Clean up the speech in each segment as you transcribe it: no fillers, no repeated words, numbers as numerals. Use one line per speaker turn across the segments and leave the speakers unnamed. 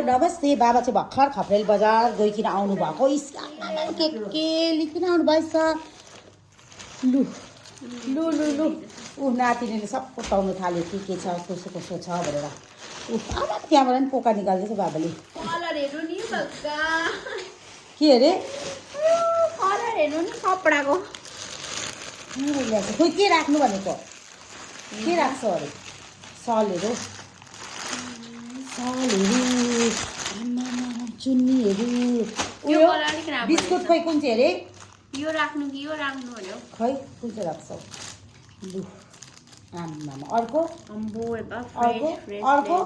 नमस्ते बाबा चाहिँ भर्खर खप्रेल बजार गइकिन आउनु भएको के लिकिन आउनु भएछ लु लु लु लु ऊ नातिनीले सब पताउनु थाल्यो के छ कसो छ भनेर अब त्यहाँबाट पनि पोका निकाल्दैछ बाबाले
कलर हेर्नु नि बग्गा
के अरे
कलर हेर्नु नि कपडाको
खोइ के राख्नु भनेको के राख्छ अरे सलहरू चुन्नीहरू उयो बिस्कुट खोइ कुन चाहिँ अरे
यो राख्नु कि यो राख्नु भन्यो
खै कुन चाहिँ राख्छौ लु आम्मामा अर्को अर्को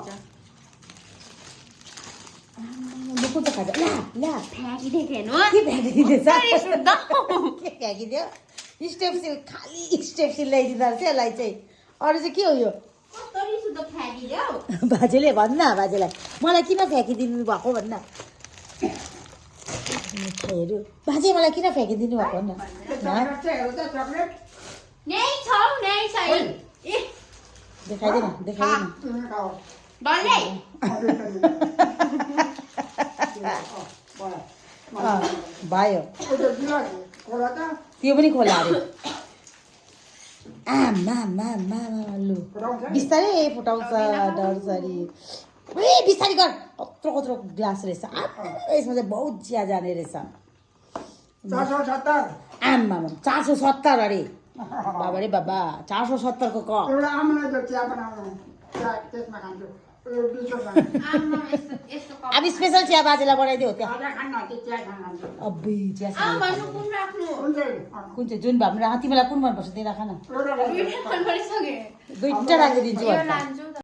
लु कुन चाहिँ खान्छ ला
फ्याँकिदिएको हेर्नु
के फ्याँकिदिँदैछ के फ्याँकिदियो स्टेप्सिल खाली स्टेप्सिल ल्याइदिँदो रहेछ यसलाई चाहिँ अरू चाहिँ के हो यो बाजेले भन्न बाजेलाई मलाई किन फ्याँकिदिनु भएको भन्न मिठाईहरू बाजे मलाई किन फ्याँकिदिनु भएको भन्न देखाइदिएन देखाइदिएन भयो त्यो पनि खोला अरे आमा लु बिस्तारै फुटाउँछ डरसरी ए बिस्तारै गर कत्रो कत्रो ग्लास रहेछ यसमा चाहिँ बहुत चिया जाने रहेछ आमा 470 अरे बाबा रे बाबा 470 को क अब स्पेशल चिया बाजेलाई बनाइदियो त्यहाँ अब्बुई चिया कुन चाहिँ जुन भए तिमीलाई कुन मनपर्छ त्यही राख न दुईटा राखिदिन्छु